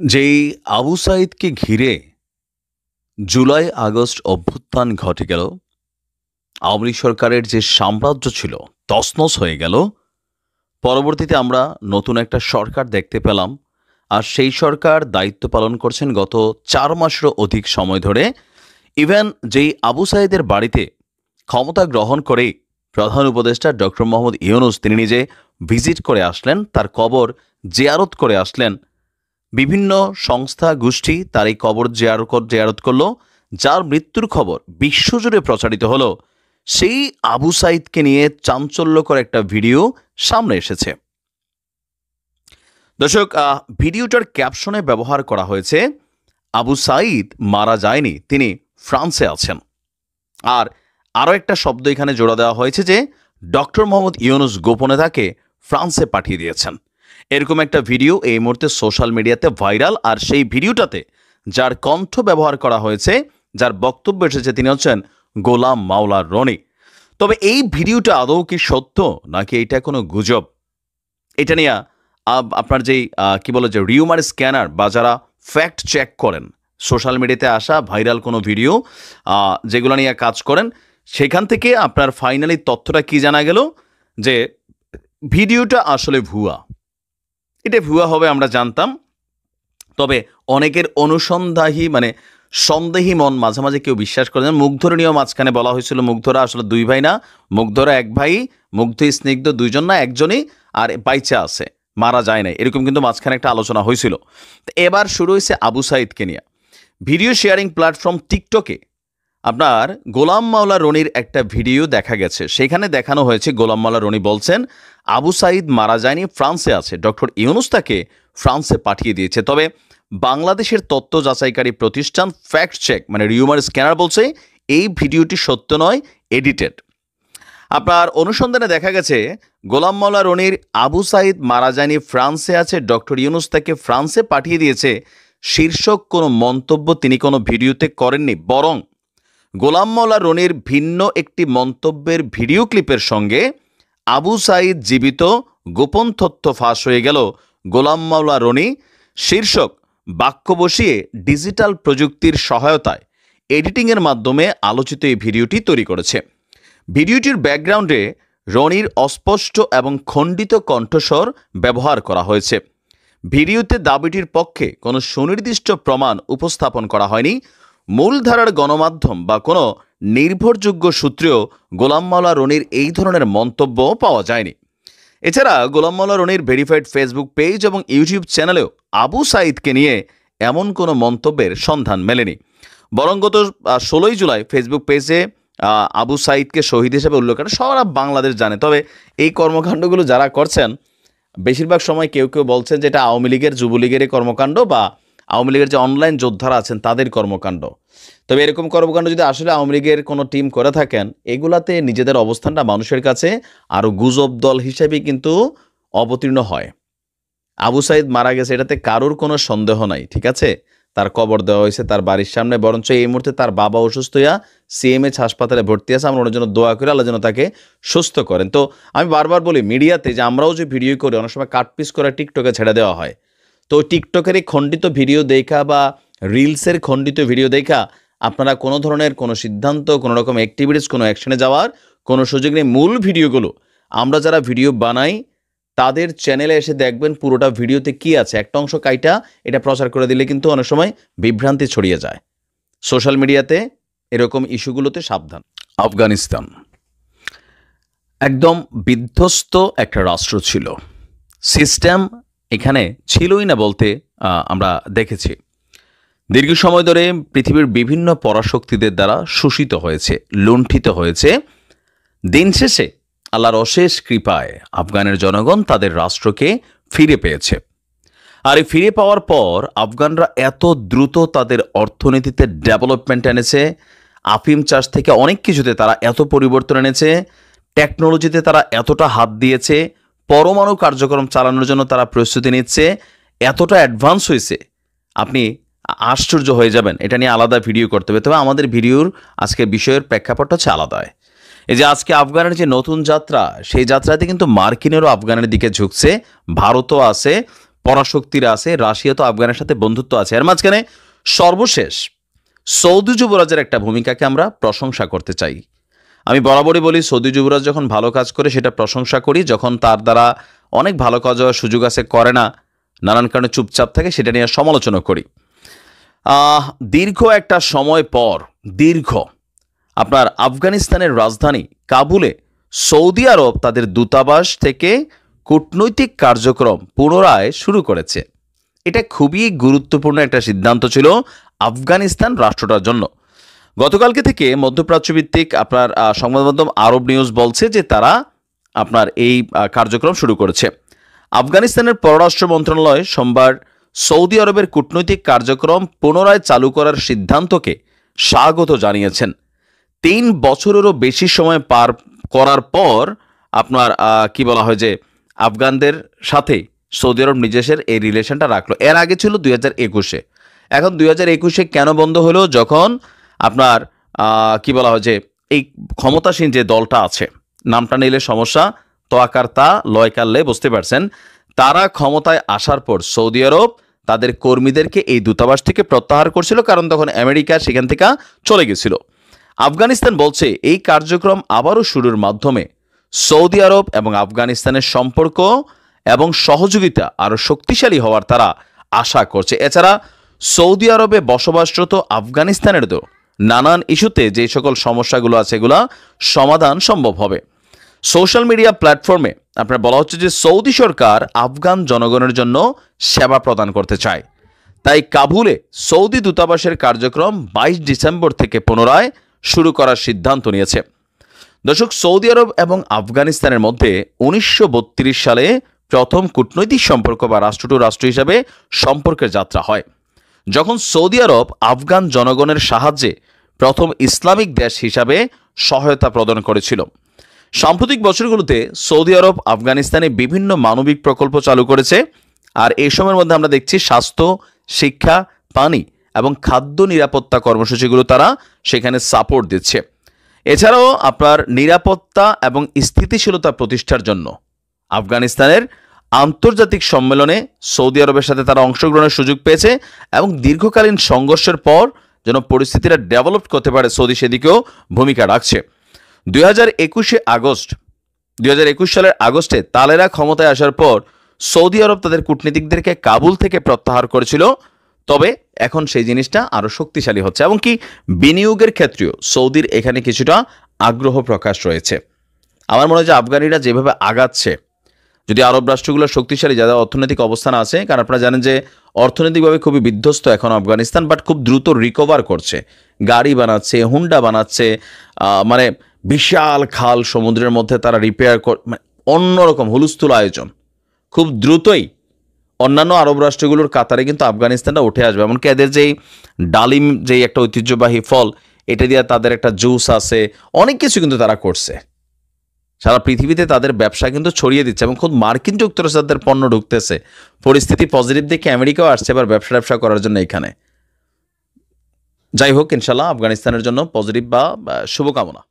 যেই আবু সাঈদকে ঘিরে July August অভ্যুত্থান ঘটে গেল, আওয়ামী লীগ সরকারের যে সাম্রাজ্য ছিল তছনছ হয়ে গেল। পরবর্তীতে আমরা নতুন একটা সরকার দেখতে পেলাম, আর সেই সরকার দায়িত্ব পালন করছেন গত 4 মাসেরও অধিক সময় ধরে। ইভেন যেই আবু সাঈদের বাড়িতে ক্ষমতা গ্রহণ করে প্রধান উপদেষ্টা ডক্টর মোহাম্মদ ইউনূস তিনি নিজে ভিজিট করে আসলেন, তার কবর জিয়ারত করে আসলেন। বিভিন্ন সংস্থা গোষ্ঠী তার এই কবর জিয়ারত করলো, যার মৃত্যুর খবর বিশ্বজুড়ে প্রচারিত হলো। সেই আবু সাঈদকে নিয়ে চাঞ্চল্যকর একটা ভিডিও সামনে এসেছে। দর্শক, ভিডিওটার ক্যাপশনে ব্যবহার করা হয়েছে আবু সাঈদ মারা যায়নি, তিনি ফ্রান্সে আছেন। আর আরও একটা শব্দ এখানে জোড়া দেওয়া হয়েছে যে ডক্টর মোহাম্মদ ইউনূস গোপনে তাকে ফ্রান্সে পাঠিয়ে দিয়েছেন। এরকম একটা ভিডিও এই মুহূর্তে সোশ্যাল মিডিয়াতে ভাইরাল। আর সেই ভিডিওটাতে যার কণ্ঠ ব্যবহার করা হয়েছে, যার বক্তব্য এসেছে, তিনি হচ্ছেন গোলাম মাওলা রনি। তবে এই ভিডিওটা আদৌ কি সত্য নাকি এটা কোনো গুজব, এটা নিয়ে আপনার যেই কি বলে যে রিউমার স্ক্যানার বা যারা ফ্যাক্ট চেক করেন, সোশ্যাল মিডিয়াতে আসা ভাইরাল কোনো ভিডিও যেগুলো নিয়ে কাজ করেন, সেখান থেকে আপনার ফাইনালি তথ্যটা কি জানা গেল যে ভিডিওটা আসলে ভুয়া। এটা ভুয়া হবে আমরা জানতাম, তবে অনেকের সন্দেহী মন মাঝে মাঝে কেউ বিশ্বাস করে না। মুগ্ধর নিয়েও মাঝখানে বলা হয়েছিল মুগ্ধরা আসলে 2 ভাই না, মুগ্ধরা 1 ভাই, মুগ্ধ স্নিগ্ধ 2 জন না, একজনই, আর বাইচা আছে, মারা যায় না, এরকম কিন্তু মাঝখানে একটা আলোচনা হয়েছিল। এবার শুরু হয়েছে আবু সাঈদকে নিয়ে। ভিডিও শেয়ারিং প্ল্যাটফর্ম টিকটকে আপনার গোলাম মাওলা রনির একটা ভিডিও দেখা গেছে। সেখানে দেখানো হয়েছে গোলাম মাওলা রনি বলছেন আবু সাঈদ মারা যায়নি, ফ্রান্সে আছে, ডক্টর ইউনূস তাকে ফ্রান্সে পাঠিয়ে দিয়েছে। তবে বাংলাদেশের তথ্য যাচাইকারী প্রতিষ্ঠান ফ্যাক্ট চেক রিউমার স্ক্যানার বলছে এই ভিডিওটি সত্য নয়, এডিটেড। আপনার অনুসন্ধানে দেখা গেছে গোলাম মাওলা রনির আবু সাঈদ মারা যায়নি, ফ্রান্সে আছে, ডক্টর ইউনূস তাকে ফ্রান্সে পাঠিয়ে দিয়েছে শীর্ষক কোনো মন্তব্য তিনি কোনো ভিডিওতে করেননি। বরং গোলাম মাওলা রনির ভিন্ন একটি মন্তব্যের ভিডিও ক্লিপের সঙ্গে আবু সাঈদ জীবিত গোপন তথ্য ফাঁস হয়ে গেল গোলাম মাওলা রনি শীর্ষক বাক্য বসিয়ে ডিজিটাল প্রযুক্তির সহায়তায় এডিটিংয়ের মাধ্যমে আলোচিত এই ভিডিওটি তৈরি করেছে। ভিডিওটির ব্যাকগ্রাউন্ডে রনির অস্পষ্ট এবং খণ্ডিত কণ্ঠস্বর ব্যবহার করা হয়েছে। ভিডিওতে দাবিটির পক্ষে কোনো সুনির্দিষ্ট প্রমাণ উপস্থাপন করা হয়নি। মূলধারার গণমাধ্যম বা কোনো নির্ভরযোগ্য সূত্রেও গোলাম মাওলা রনির এই ধরনের মন্তব্য পাওয়া যায়নি। এছাড়া গোলাম মাওলা রনির ভেরিফাইড ফেসবুক পেজ এবং ইউটিউব চ্যানেলেও আবু সাঈদকে নিয়ে এমন কোনো মন্তব্যের সন্ধান মেলেনি। বরং গত 16 জুলাই ফেসবুক পেজে আবু সাঈদকে শহীদ হিসেবে উল্লেখ করে সারা বাংলাদেশ জানে। তবে এই কর্মকাণ্ডগুলো যারা করছেন বেশিরভাগ সময় কেউ কেউ বলছেন যে এটা আওয়ামী লীগের যুবলীগেরই কর্মকাণ্ড বা আওয়ামী লীগের যে অনলাইন যোদ্ধারা আছেন তাদের কর্মকাণ্ড। তবে এরকম কর্মকাণ্ড যদি আসলে আওয়ামী লীগের কোনো টিম করে থাকেন, এগুলাতে নিজেদের অবস্থানটা মানুষের কাছে আরও গুজব দল হিসেবেই কিন্তু অবতীর্ণ হয়। আবু সাঈদ মারা গেছে এটাতে কারোর কোনো সন্দেহ নাই, ঠিক আছে। তার কবর দেওয়া হয়েছে তার বাড়ির সামনে, বরঞ্চ এই মুহূর্তে তার বাবা অসুস্থ হইয়া সিএমএইচ হাসপাতালে ভর্তি আছে। আমরা ওনার জন্য দোয়া করি, আল্লাহ যেন তাকে সুস্থ করেন। তো আমি বারবার বলি মিডিয়াতে যে আমরাও যে ভিডিও করি অনেক সময় কাটপিস করে টিকটকে ছেড়ে দেওয়া হয়। তো টিকটকের এই খণ্ডিত ভিডিও দেখা বা রিলসের খণ্ডিত ভিডিও দেখা আপনারা কোনো ধরনের কোনো সিদ্ধান্ত, কোনো রকম অ্যাক্টিভিটিস, কোনো অ্যাকশনে যাওয়ার কোনো সুযোগ নেই। মূল ভিডিওগুলো আমরা যারা ভিডিও বানাই তাদের চ্যানেলে এসে দেখবেন পুরোটা ভিডিওতে কি আছে। একটা অংশ কাইটা এটা প্রচার করে দিলে কিন্তু অনেক সময় বিভ্রান্তি ছড়িয়ে যায়। সোশ্যাল মিডিয়াতে এরকম ইস্যুগুলোতে সাবধান। আফগানিস্তান একদম বিধ্বস্ত একটা রাষ্ট্র ছিল, সিস্টেম এখানে ছিলই না বলতে আমরা দেখেছি। দীর্ঘ সময় ধরে পৃথিবীর বিভিন্ন পরাশক্তিদের দ্বারা শোষিত হয়েছে, লুণ্ঠিত হয়েছে। দিন শেষে আল্লাহর অশেষ কৃপায় আফগানের জনগণ তাদের রাষ্ট্রকে ফিরে পেয়েছে। আর এই ফিরে পাওয়ার পর আফগানরা এত দ্রুত তাদের অর্থনীতিতে ডেভেলপমেন্ট এনেছে, আফিম চাষ থেকে অনেক কিছুতে তারা এত পরিবর্তন এনেছে, টেকনোলজিতে তারা এতটা হাত দিয়েছে, পরমাণু কার্যক্রম চালানোর জন্য তারা প্রস্তুতি নিচ্ছে, এতটা অ্যাডভান্স হয়েছে আপনি আশ্চর্য হয়ে যাবেন। এটা নিয়ে আলাদা ভিডিও করতে হবে, তবে আমাদের ভিডিওর আজকে বিষয়ের প্রেক্ষাপটটা হচ্ছে আলাদা। এই যে আজকে আফগানের যে নতুন যাত্রা, সেই যাত্রাতে কিন্তু মার্কিনেরও আফগানের দিকে ঝুঁকছে, ভারতও আছে, পরাশক্তিরা আছে, রাশিয়া তো আফগানের সাথে বন্ধুত্ব আছে। এর মাঝখানে সর্বশেষ সৌদি যুবরাজের একটা ভূমিকাকে আমরা প্রশংসা করতে চাই। আমি বরাবরই বলি, সৌদি যুবরাজ যখন ভালো কাজ করে সেটা প্রশংসা করি, যখন তার দ্বারা অনেক ভালো কাজ হওয়ার সুযোগ আছে করে না, নানান কারণে চুপচাপ থাকে, সেটা নিয়ে সমালোচনা করি। দীর্ঘ একটা সময় পর আপনার আফগানিস্তানের রাজধানী কাবুলে সৌদি আরব তাদের দূতাবাস থেকে কূটনৈতিক কার্যক্রম পুনরায় শুরু করেছে। এটা খুবই গুরুত্বপূর্ণ একটা সিদ্ধান্ত ছিল আফগানিস্তান রাষ্ট্রটার জন্য। গতকালকে থেকে মধ্যপ্রাচ্যভিত্তিক আপনার সংবাদ মাধ্যম আরব নিউজ বলছে যে তারা আপনার এই কার্যক্রম শুরু করেছে। আফগানিস্তানের পররাষ্ট্র মন্ত্রণালয় সোমবার সৌদি আরবের কূটনৈতিক কার্যক্রম পুনরায় চালু করার সিদ্ধান্তকে স্বাগত জানিয়েছেন। 3 বছরেরও বেশি সময় পার করার পর আপনার কি বলা হয় যে আফগানদের সাথে সৌদি আরব নিজেদের এই রিলেশনটা রাখলো। এর আগে ছিল 2021-এ। এখন 2021-এ কেন বন্ধ হলো? যখন আপনার কি বলা হয় যে এই ক্ষমতাসীন যে দলটা আছে, নামটা নিলে সমস্যা, তোয়াকার তা লয়কাল্লে, বুঝতে পারছেন, তারা ক্ষমতায় আসার পর সৌদি আরব তাদের কর্মীদেরকে এই দূতাবাস থেকে প্রত্যাহার করছিল, কারণ তখন আমেরিকা সেখান থেকে চলে গেছিল। আফগানিস্তান বলছে এই কার্যক্রম আবারও শুরুর মাধ্যমে সৌদি আরব এবং আফগানিস্তানের সম্পর্ক এবং সহযোগিতা আরও শক্তিশালী হওয়ার তারা আশা করছে। এছাড়া সৌদি আরবে বসবাসরত আফগানিস্তানেরও নানান ইস্যুতে যে সকল সমস্যাগুলো আছে এগুলো সমাধান সম্ভব হবে। সোশ্যাল মিডিয়া প্ল্যাটফর্মে আপনার বলা হচ্ছে যে সৌদি সরকার আফগান জনগণের জন্য সেবা প্রদান করতে চায়, তাই কাবুলে সৌদি দূতাবাসের কার্যক্রম 22 ডিসেম্বর থেকে পুনরায় শুরু করার সিদ্ধান্ত নিয়েছে। দর্শক, সৌদি আরব এবং আফগানিস্তানের মধ্যে 1932 সালে প্রথম কূটনৈতিক সম্পর্ক বা রাষ্ট্র টু রাষ্ট্র হিসাবে সম্পর্কের যাত্রা হয়, যখন সৌদি আরব আফগান জনগণের সাহায্যে প্রথম ইসলামিক দেশ হিসাবে সহায়তা প্রদান করেছিল। সাম্প্রতিক বছরগুলোতে সৌদি আরব আফগানিস্তানে বিভিন্ন মানবিক প্রকল্প চালু করেছে, আর এই সময়ের মধ্যে আমরা দেখছি স্বাস্থ্য, শিক্ষা, পানি এবং খাদ্য নিরাপত্তা কর্মসূচিগুলো তারা সেখানে সাপোর্ট দিচ্ছে। এছাড়াও আপনার নিরাপত্তা এবং স্থিতিশীলতা প্রতিষ্ঠার জন্য আফগানিস্তানের আন্তর্জাতিক সম্মেলনে সৌদি আরবের সাথে তারা অংশগ্রহণের সুযোগ পেয়েছে, এবং দীর্ঘকালীন সংঘর্ষের পর যেন পরিস্থিতিটা ডেভেলপ করতে পারে সৌদি সেদিকেও ভূমিকা রাখছে। 2021 সালের আগস্টে তালেরা ক্ষমতায় আসার পর সৌদি আরব তাদের কূটনীতিকদেরকে কাবুল থেকে প্রত্যাহার করেছিল, তবে এখন সেই জিনিসটা আরও শক্তিশালী হচ্ছে, এবং কি বিনিয়োগের ক্ষেত্রেও সৌদির এখানে কিছুটা আগ্রহ প্রকাশ রয়েছে। আমার মনে হয় যে আফগানিরা যেভাবে আগাচ্ছে, যদি আরব রাষ্ট্রগুলো শক্তিশালী যাদের অর্থনৈতিক অবস্থান আছে, কারণ আপনারা জানেন যে অর্থনৈতিকভাবে খুবই বিধ্বস্ত এখন আফগানিস্তান, বাট খুব দ্রুত রিকভার করছে, গাড়ি বানাচ্ছে, হুন্ডা বানাচ্ছে, মানে বিশাল খাল সমুদ্রের মধ্যে তারা রিপেয়ার মানে অন্যরকম হুলস্থুল আয়োজন। খুব দ্রুতই অন্যান্য আরব রাষ্ট্রগুলোর কাতারে কিন্তু আফগানিস্তানটা উঠে আসবে। এমনকি এদের যেই ডালিম, যেই একটা ঐতিহ্যবাহী ফল, এটা দিয়ে তাদের একটা জুস আছে, অনেক কিছু কিন্তু তারা করছে। সারা পৃথিবীতে তাদের ব্যবসা কিন্তু ছড়িয়ে দিচ্ছে, এবং খুব মার্কিন যুক্তরাষ্ট্রে তাদের পণ্য ঢুকতেছে। পরিস্থিতি পজিটিভ দেখে আমেরিকাও আসছে এবার ব্যবসা করার জন্য এখানে। যাই হোক, ইনশাল্লাহ আফগানিস্তানের জন্য পজিটিভ বা শুভকামনা।